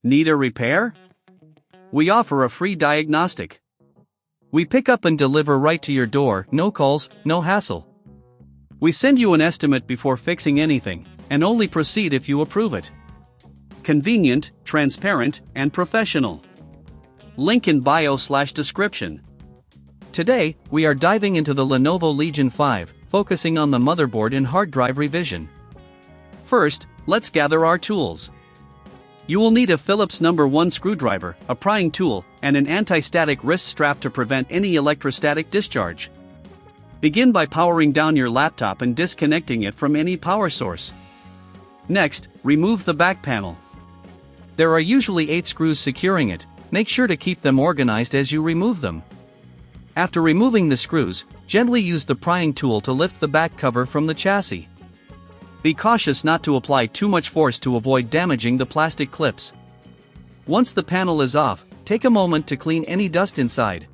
Need a repair? We offer a free diagnostic. We pick up and deliver right to your door, no calls, no hassle. We send you an estimate before fixing anything, and only proceed if you approve it. Convenient, transparent, and professional. Link in bio/description. Today, we are diving into the Lenovo Legion 5, focusing on the motherboard and hard drive revision. First, let's gather our tools. You will need a Phillips No. 1 screwdriver, a prying tool, and an anti-static wrist strap to prevent any electrostatic discharge. Begin by powering down your laptop and disconnecting it from any power source. Next, remove the back panel. There are usually 8 screws securing it. Make sure to keep them organized as you remove them. After removing the screws, gently use the prying tool to lift the back cover from the chassis. Be cautious not to apply too much force to avoid damaging the plastic clips. Once the panel is off, take a moment to clean any dust inside.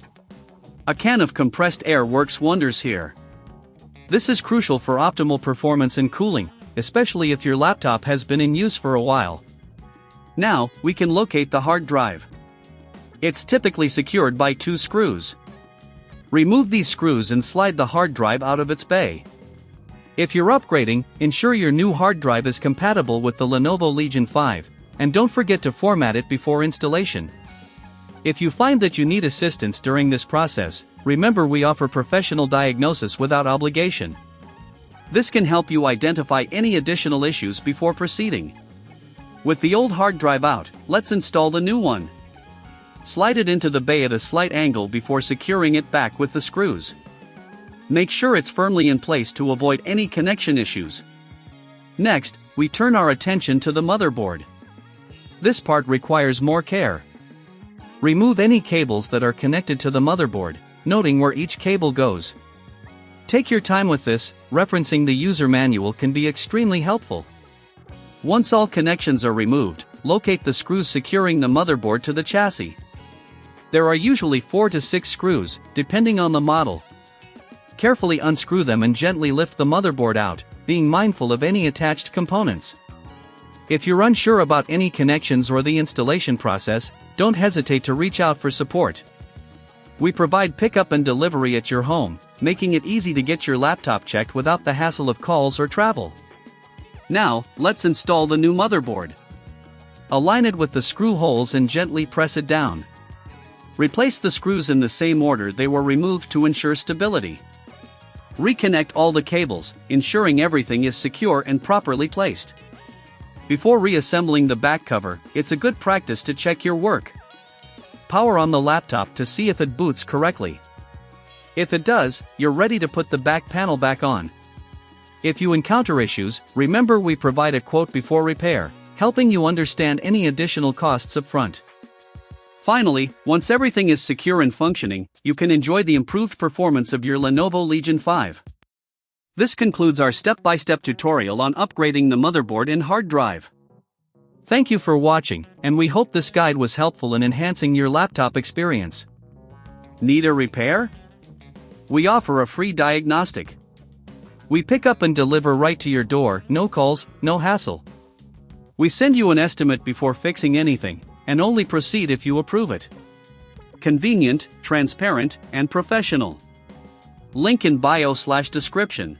A can of compressed air works wonders here. This is crucial for optimal performance and cooling, especially if your laptop has been in use for a while. Now, we can locate the hard drive. It's typically secured by 2 screws. Remove these screws and slide the hard drive out of its bay. If you're upgrading, ensure your new hard drive is compatible with the Lenovo Legion 5, and don't forget to format it before installation. If you find that you need assistance during this process, remember we offer professional diagnosis without obligation. This can help you identify any additional issues before proceeding. With the old hard drive out, let's install the new one. Slide it into the bay at a slight angle before securing it back with the screws. Make sure it's firmly in place to avoid any connection issues. Next, we turn our attention to the motherboard. This part requires more care. Remove any cables that are connected to the motherboard, noting where each cable goes. Take your time with this, referencing the user manual can be extremely helpful. Once all connections are removed, locate the screws securing the motherboard to the chassis. There are usually 4 to 6 screws, depending on the model. Carefully unscrew them and gently lift the motherboard out, being mindful of any attached components. If you're unsure about any connections or the installation process, don't hesitate to reach out for support. We provide pickup and delivery at your home, making it easy to get your laptop checked without the hassle of calls or travel. Now, let's install the new motherboard. Align it with the screw holes and gently press it down. Replace the screws in the same order they were removed to ensure stability. Reconnect all the cables, ensuring everything is secure and properly placed. Before reassembling the back cover, it's a good practice to check your work. Power on the laptop to see if it boots correctly. If it does, you're ready to put the back panel back on. If you encounter issues, remember we provide a quote before repair, helping you understand any additional costs up front. Finally, once everything is secure and functioning, you can enjoy the improved performance of your Lenovo Legion 5. This concludes our step-by-step tutorial on upgrading the motherboard and hard drive. Thank you for watching, and we hope this guide was helpful in enhancing your laptop experience. Need a repair? We offer a free diagnostic. We pick up and deliver right to your door, no calls, no hassle. We send you an estimate before fixing anything, and only proceed if you approve it. Convenient, transparent, and professional. Link in bio/description.